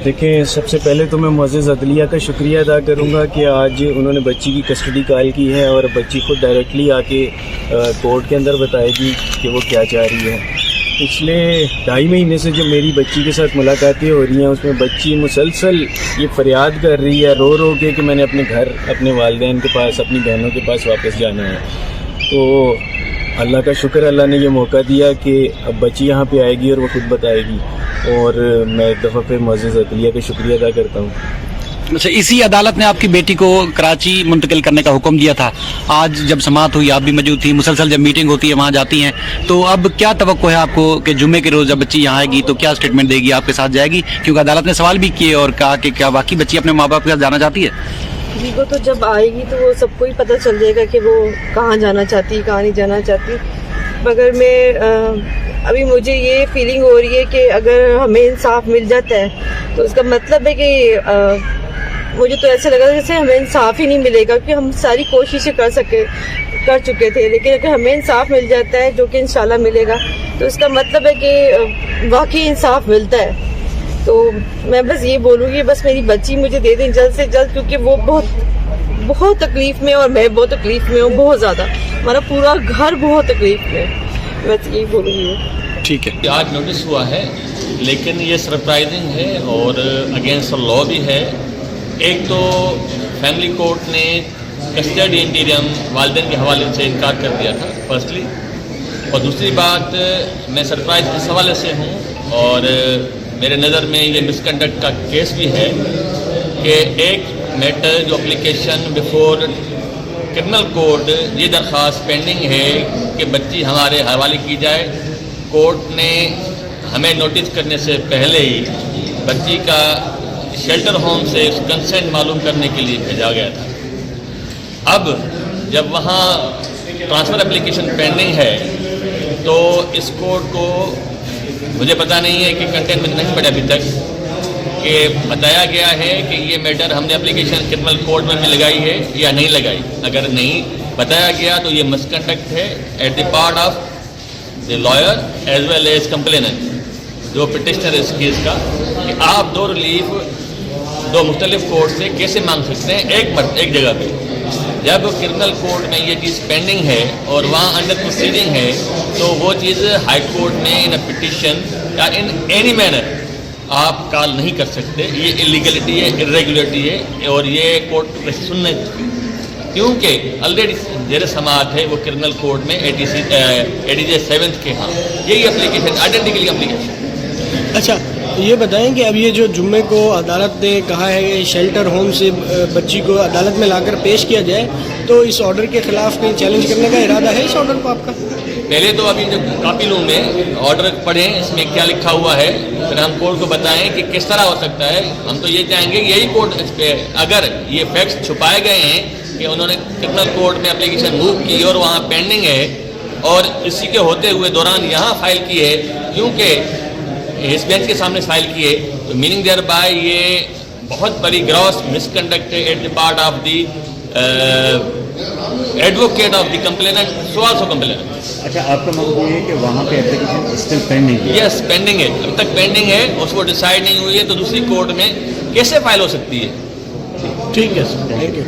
देखें, सबसे पहले तो मैं मुअज़्ज़ज़ अदलिया का शुक्रिया अदा करूंगा कि आज उन्होंने बच्ची की कस्टडी कायल की है और बच्ची खुद डायरेक्टली आके कोर्ट के अंदर बताएगी कि वो क्या चाह रही है। पिछले 2.5 महीने से जो मेरी बच्ची के साथ मुलाकातें हो रही हैं उसमें बच्ची मुसलसल ये फरियाद कर रही है रो रो के कि मैंने अपने घर, अपने वालिदैन के पास, अपनी बहनों के पास वापस जाना है। तो अल्लाह का शुक्र, अल्लाह ने ये मौका दिया कि अब बच्ची यहाँ पे आएगी और वो खुद बताएगी, और मैं एक दफ़ा फिर मुअज़्ज़ज़ अदलिया का शुक्रिया अदा करता हूँ। अच्छा, इसी अदालत ने आपकी बेटी को कराची मुंतकिल करने का हुक्म दिया था। आज जब समाअत हुई, आप भी मौजूद थी, मुसलसल जब मीटिंग होती है वहाँ जाती हैं, तो अब क्या तवक्को है आपको कि जुम्मे के रोज़ जब बच्ची यहाँ आएगी तो क्या स्टेटमेंट देगी, आपके साथ जाएगी? क्योंकि अदालत ने सवाल भी किए और कहा कि क्या वाकई बच्ची अपने माँ बाप के साथ जाना चाहती है? जी, वो तो जब आएगी तो वो सबको ही पता चल जाएगा कि वो कहाँ जाना चाहती, कहाँ नहीं जाना चाहती। मगर मैं अभी मुझे ये फीलिंग हो रही है कि अगर हमें इंसाफ मिल जाता है तो उसका मतलब है कि मुझे तो ऐसे लगा जैसे हमें इंसाफ ही नहीं मिलेगा, क्योंकि हम सारी कोशिशें कर चुके थे। लेकिन अगर हमें इंसाफ मिल जाता है, जो कि इंशाल्लाह मिलेगा, तो इसका मतलब है कि वाकई इंसाफ मिलता है। तो मैं बस ये बोलूँगी, बस मेरी बच्ची मुझे दे दें जल्द से जल्द, क्योंकि वो बहुत तकलीफ में और मैं बहुत तकलीफ में हूँ, बहुत ज़्यादा। हमारा पूरा घर बहुत तकलीफ में है, मैं तो यही बोलूँगी। ठीक है, आज नोटिस हुआ है, लेकिन ये सरप्राइजिंग है और अगेंस्ट लॉ भी है। एक तो फैमिली कोर्ट ने कस्टडी इंटीरियम वालिदैन के हवाले से इनकार कर दिया था फर्स्टली, और दूसरी बात मैं सरप्राइज इस हवाले से हूँ और मेरे नज़र में ये मिसकंडक्ट का केस भी है कि एक मैटर जो एप्लीकेशन बिफोर क्रिमिनल कोर्ट ये दरख्वास्त पेंडिंग है कि बच्ची हमारे हवाले की जाए। कोर्ट ने हमें नोटिस करने से पहले ही बच्ची का शेल्टर होम से कंसेंट मालूम करने के लिए भेजा गया था। अब जब वहाँ ट्रांसफ़र एप्लीकेशन पेंडिंग है तो इस कोर्ट को, मुझे पता नहीं है कि कंटेंट में नहीं पड़ा अभी तक, कि बताया गया है कि ये मैटर हमने एप्लीकेशन क्रिमिनल कोर्ट में लगाई है या नहीं लगाई। अगर नहीं बताया गया तो ये मिसकंडक्ट है at the part of the lawyer as well as complainant, जो पिटिशनर इस केस का, कि आप दो रिलीफ दो मुख्तलिफ कोर्ट से कैसे मांग सकते हैं एक जगह पे। जब क्रिमिनल कोर्ट में ये चीज़ पेंडिंग है और वहाँ अंडर प्रोसीडिंग है तो वो चीज़ हाई कोर्ट में इन अ पिटिशन या इन एनी मैनर आप कॉल नहीं कर सकते। ये इलीगलिटी है, इरेगुलरिटी है, और ये कोर्ट सुनने, क्योंकि ऑलरेडी जेर समाअत है वो क्रिमिनल कोर्ट में ADJ 7th के यहाँ यही एप्लीकेशन, आइडेंटिकली एप्लीकेशन। अच्छा, ये बताएं कि अब ये जो जुम्मे को अदालत ने कहा है कि शेल्टर होम से बच्ची को अदालत में लाकर पेश किया जाए, तो इस ऑर्डर के खिलाफ कहीं चैलेंज करने का इरादा है इस ऑर्डर को आपका? पहले तो अभी जो कॉपी लूँ में ऑर्डर पढ़ें, इसमें क्या लिखा हुआ है, फिर हम कोर्ट को बताएं कि किस तरह हो सकता है। हम तो ये चाहेंगे यही कोर्ट इस पे, अगर ये फैक्ट्स छुपाए गए हैं कि उन्होंने क्रिमिनल कोर्ट में एप्लीकेशन मूव की और वहाँ पेंडिंग है और इसी के होते हुए दौरान यहाँ फाइल की है, क्योंकि इस बेंच के सामने फाइल किए, तो मीनिंग देयर बाय ये बहुत बड़ी ग्रॉस मिसकंडक्ट है at the part of the advocate of the complainant, so also complainant. अच्छा, आपका मतलब ये है कि वहाँ पे एप्लीकेशन स्टिल पेंडिंग है? यस, पेंडिंग है, अभी तक पेंडिंग है, उसको डिसाइड नहीं हुई है, तो दूसरी कोर्ट में कैसे फाइल हो सकती है? ठीक है सर, थैंक यू।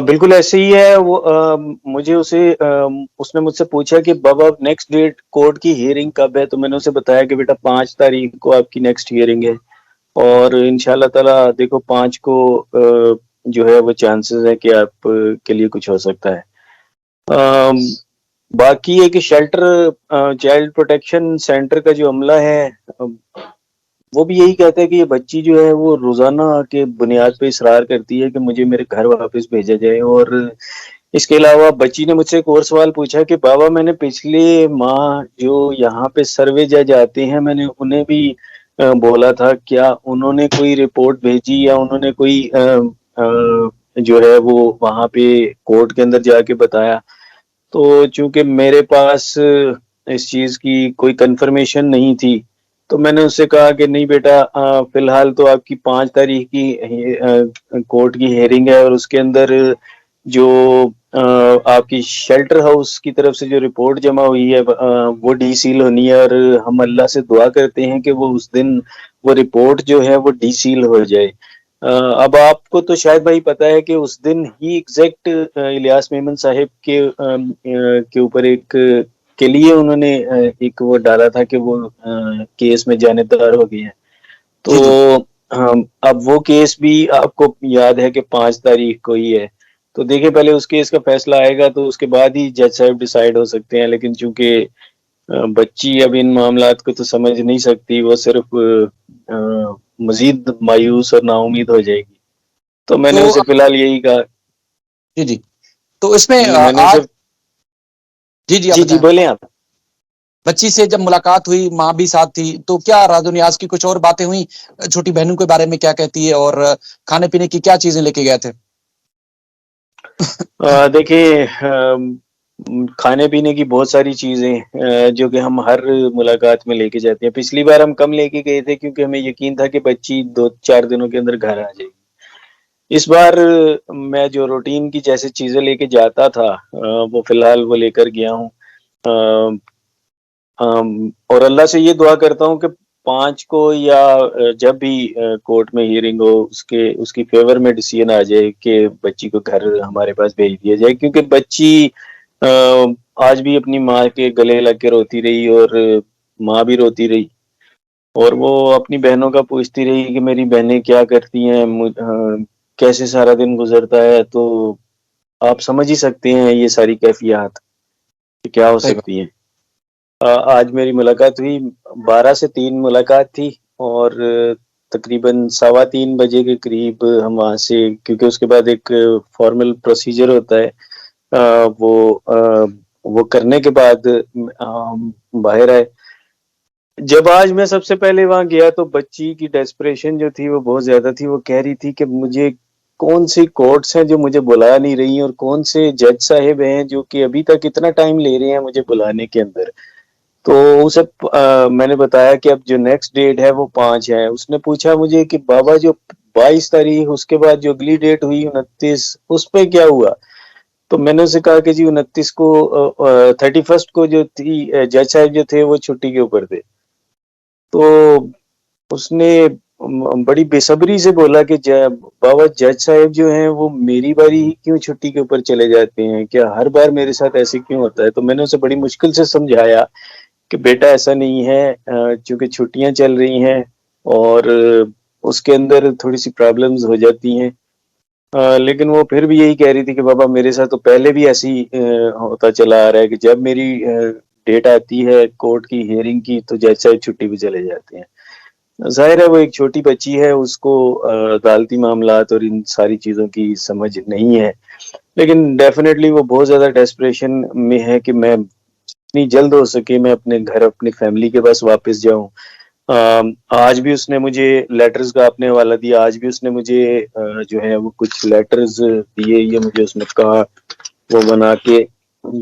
बिल्कुल ऐसे ही है। वो मुझे उसने मुझसे पूछा कि बाबा नेक्स्ट डेट कोर्ट की हियरिंग कब है, तो मैंने उसे बताया कि बेटा 5 तारीख को आपकी नेक्स्ट हियरिंग है, और इंशाल्लाह ताला देखो 5 को जो है वो चांसेस है कि आप के लिए कुछ हो सकता है। बाकी है कि शेल्टर चाइल्ड प्रोटेक्शन सेंटर का जो अमला है वो भी यही कहता है कि ये बच्ची जो है वो रोजाना के बुनियाद पे इसरार करती है कि मुझे मेरे घर वापस भेजा जाए। और इसके अलावा बच्ची ने मुझसे एक और सवाल पूछा कि बाबा मैंने पिछले माह जो यहाँ पे सर्वे जज आते हैं, मैंने उन्हें भी बोला था, क्या उन्होंने कोई रिपोर्ट भेजी या उन्होंने कोई जो है वो वहाँ पे कोर्ट के अंदर जाके बताया? तो चूंकि मेरे पास इस चीज की कोई कंफर्मेशन नहीं थी, तो मैंने उससे कहा कि नहीं बेटा, फिलहाल तो आपकी 5 तारीख की कोर्ट की हेयरिंग है, और उसके अंदर जो आपकी शेल्टर हाउस की तरफ से जो रिपोर्ट जमा हुई है वो डी सील होनी है, और हम अल्लाह से दुआ करते हैं कि वो उस दिन वो रिपोर्ट जो है वो डीसील हो जाए। अब आपको तो शायद भाई पता है कि उस दिन ही एग्जैक्ट इलियास मेमन साहिब के ऊपर एक के लिए उन्होंने एक वो डाला था कि वो केस में जानेदार हो गए हैं। जी जी। तो अब वो केस भी आपको याद है कि 5 तारीख को ही है। तो देखिए पहले उस केस का फैसला आएगा तो उसके बाद ही जज साहब डिसाइड हो सकते हैं, लेकिन चूंकि बच्ची अब इन मामलात को तो समझ नहीं सकती, वो सिर्फ मजीद मायूस और नाउमीद हो जाएगी। तो मैंने तो उसे फिलहाल यही कहा। जी जी। तो इसमें जी मैंने आज उसे जी जी आप जी बताएं। बोले आप। बच्ची से जब मुलाकात हुई, माँ भी साथ थी, तो क्या राजो नियाज की कुछ और बातें हुई? छोटी बहनों के बारे में क्या कहती है और खाने पीने की क्या चीजें लेके गए थे? देखिए खाने पीने की बहुत सारी चीजें जो कि हम हर मुलाकात में लेके जाते हैं। पिछली बार हम कम लेके गए थे क्योंकि हमें यकीन था कि बच्ची 2-4 दिनों के अंदर घर आ जाएगी। इस बार मैं जो रूटीन की जैसे चीजें लेके जाता था वो फिलहाल वो लेकर गया हूँ। अ, और अल्लाह से ये दुआ करता हूँ कि 5 को या जब भी कोर्ट में हियरिंग हो उसके उसकी फेवर में डिसीजन आ जाए कि बच्ची को घर हमारे पास भेज दिया जाए, क्योंकि बच्ची अ, आज भी अपनी माँ के गले लग के रोती रही और माँ भी रोती रही और वो अपनी बहनों का पूछती रही कि मेरी बहनें क्या करती हैं, कैसे सारा दिन गुजरता है। तो आप समझ ही सकते हैं ये सारी कैफियत कि क्या हो सही बात। सकती हैं। आज मेरी मुलाकात हुई, 12 से 3 मुलाकात थी और तकरीबन 3:15 बजे के करीब हम वहाँ से, क्योंकि उसके बाद एक फॉर्मल प्रोसीजर होता है वो करने के बाद हम बाहर आए। जब आज मैं सबसे पहले वहाँ गया तो बच्ची की डेस्परेशन जो थी वो बहुत ज़्यादा थी। वो कह रही थी कि मुझे कौन सी कोर्ट्स हैं जो मुझे बुला नहीं रही और कौन से जज साहिब हैं जो कि अभी तक इतना टाइम ले रहे हैं मुझे बुलाने के अंदर। तो उसे मैंने बताया कि अब जो नेक्स्ट डेट है वो 5 है। उसने पूछा मुझे कि बाबा जो 22 तारीख उसके बाद जो अगली डेट हुई 29 उस पे क्या हुआ? तो मैंने उसे कहा कि जी 29 को 31st को जो थी जज साहब जो थे वो छुट्टी के ऊपर थे। तो उसने बड़ी बेसब्री से बोला कि बाबा जज साहब जो हैं वो मेरी बारी ही क्यों छुट्टी के ऊपर चले जाते हैं? क्या हर बार मेरे साथ ऐसे क्यों होता है? तो मैंने उसे बड़ी मुश्किल से समझाया कि बेटा ऐसा नहीं है, चूँकि छुट्टियाँ चल रही हैं और उसके अंदर थोड़ी-सी प्रॉब्लम्स हो जाती हैं। लेकिन वो फिर भी यही कह रही थी कि पापा मेरे साथ तो पहले भी ऐसे ही होता चला आ रहा है कि जब मेरी डेट आती है कोर्ट की हियरिंग की तो जज साहब छुट्टी पे चले जाते हैं। ज़ाहिर है वो एक छोटी बच्ची है, उसको अदालती मामलात और इन सारी चीज़ों की समझ नहीं है। लेकिन डेफ़िनेटली वो बहुत ज़्यादा डेस्परेशन में है कि मैं जितनी जल्द हो सके मैं अपने घर अपनी फैमिली के पास वापस जाऊँ। आज भी उसने मुझे लेटर्स का आपने हवाला दिया, आज भी उसने मुझे जो है वो कुछ लेटर्स दिए, ये मुझे उसने कहा वो बना के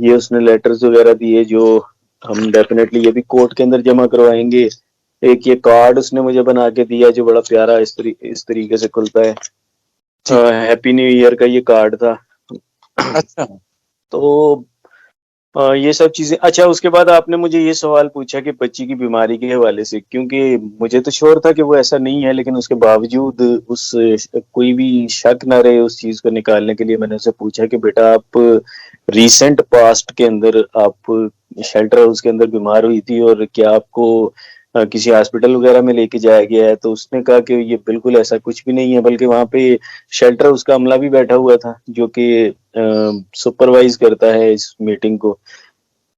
ये उसने लेटर्स वगैरह दिए जो हम डेफिनेटली ये भी कोर्ट के अंदर जमा करवाएंगे। एक ये कार्ड उसने मुझे बना के दिया जो बड़ा प्यारा इस तरीके से खुलता है। जी। हैप्पी न्यू ईयर का ये कार्ड था। अच्छा। तो ये सब चीज़ें अच्छा उसके बाद आपने मुझे ये सवाल पूछा कि बच्ची की बीमारी के हवाले से, क्योंकि मुझे तो श्योर था कि वो ऐसा नहीं है, लेकिन उसके बावजूद उस कोई भी शक ना रहे उस चीज़ को निकालने के लिए मैंने उससे पूछा कि बेटा आप रीसेंट पास्ट के अंदर आप शेल्टर हाउस के अंदर बीमार हुई थी और क्या आपको किसी हॉस्पिटल वगैरह में लेके जाया गया है? तो उसने कहा कि ये बिल्कुल ऐसा कुछ भी नहीं है, बल्कि वहाँ पे शेल्टर हाउस का अमला भी बैठा हुआ था जो कि सुपरवाइज करता है इस मीटिंग को।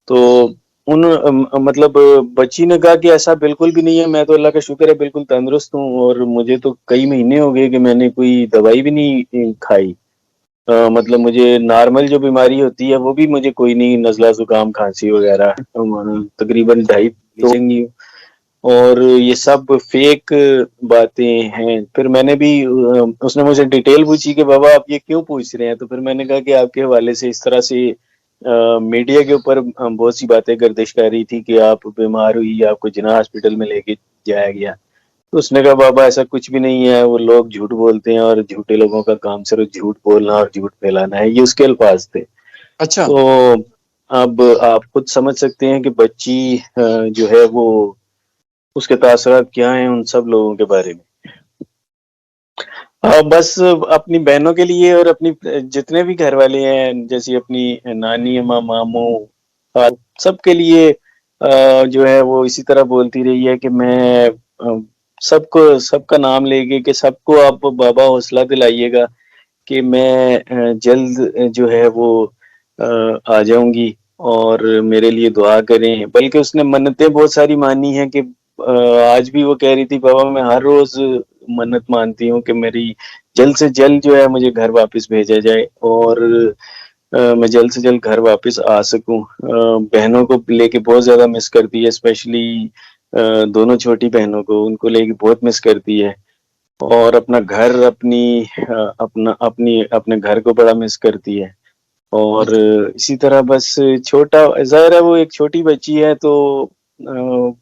तो मतलब बच्ची ने कहा कि ऐसा बिल्कुल भी नहीं है, मैं तो अल्लाह का शुक्र है बिल्कुल तंदुरुस्त हूँ और मुझे तो कई महीने हो गए कि मैंने कोई दवाई भी नहीं खाई। मतलब मुझे नॉर्मल जो बीमारी होती है वो भी मुझे कोई नहीं, नज़ला ज़ुकाम खांसी वगैरह तकरीबन 2.5 और ये सब फेक बातें हैं। फिर मैंने भी उसने मुझसे डिटेल पूछी कि बाबा आप ये क्यों पूछ रहे हैं? तो फिर मैंने कहा कि आपके हवाले से इस तरह से मीडिया के ऊपर बहुत सी बातें गर्दिश कर रही थी कि आप बीमार हुई, आपको जिन्ना हॉस्पिटल में लेके जाया गया। तो उसने कहा बाबा ऐसा कुछ भी नहीं है, वो लोग झूठ बोलते हैं और झूठे लोगों का काम सिर्फ झूठ बोलना और झूठ फैलाना है, ये उसके अल्फाज थे। अच्छा। तो अब आप खुद समझ सकते हैं कि बच्ची जो है वो उसके तासरात क्या हैं उन सब लोगों के बारे में। बस अपनी बहनों के लिए और अपनी जितने भी घर वाले हैं, जैसे अपनी नानी अम्मा, मामू, सबके लिए जो है वो इसी तरह बोलती रही है कि मैं सबको सबका नाम लेके कि सबको आप बाबा हौसला दिलाइएगा कि मैं जल्द जो है वो आ जाऊँगी और मेरे लिए दुआ करें। बल्कि उसने मन्नतें बहुत सारी मानी हैं कि आज भी वो कह रही थी, बाबा मैं हर रोज़ मन्नत मानती हूँ कि मेरी जल्द से जल्द जो है मुझे घर वापस भेजा जाए और मैं जल्द से जल्द घर वापस आ सकूँ। बहनों को लेके बहुत ज़्यादा मिस करती है, स्पेशली दोनों छोटी बहनों को, उनको लेके बहुत मिस करती है। और अपना घर अपने घर को बड़ा मिस करती है। और इसी तरह बस छोटा ज़ाहिर है वो एक छोटी बच्ची है तो अ,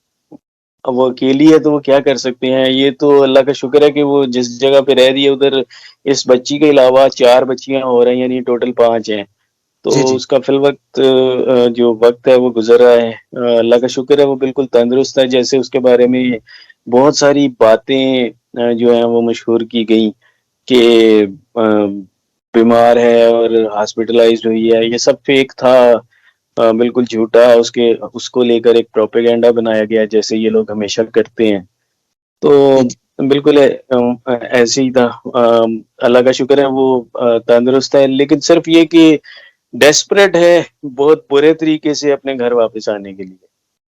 अब वो अकेली है तो वो क्या कर सकते हैं। ये तो अल्लाह का शुक्र है कि वो जिस जगह पे रह रही है उधर इस बच्ची के अलावा 4 बच्चियाँ और हैं, यानी टोटल 5 हैं। तो जी, जी। उसका फ़िलवक़्त जो वक़्त है वो गुज़र रहा है। अल्लाह का शुक्र है वो बिल्कुल तंदुरुस्त है, जैसे उसके बारे में बहुत सारी बातें जो हैं वो मशहूर की गई कि बीमार है और हॉस्पिटलाइज़्ड हुई है, ये सब फ़ेक था। बिल्कुल झूठा उसको लेकर एक प्रोपेगेंडा बनाया गया जैसे ये लोग हमेशा करते हैं। जी, तो जी। बिल्कुल ऐसे ही था। अल्लाह का शुक्र है वो तंदुरुस्त है, लेकिन सिर्फ़ ये कि डेस्परेट है बहुत बुरे तरीके से अपने घर वापस आने के लिए।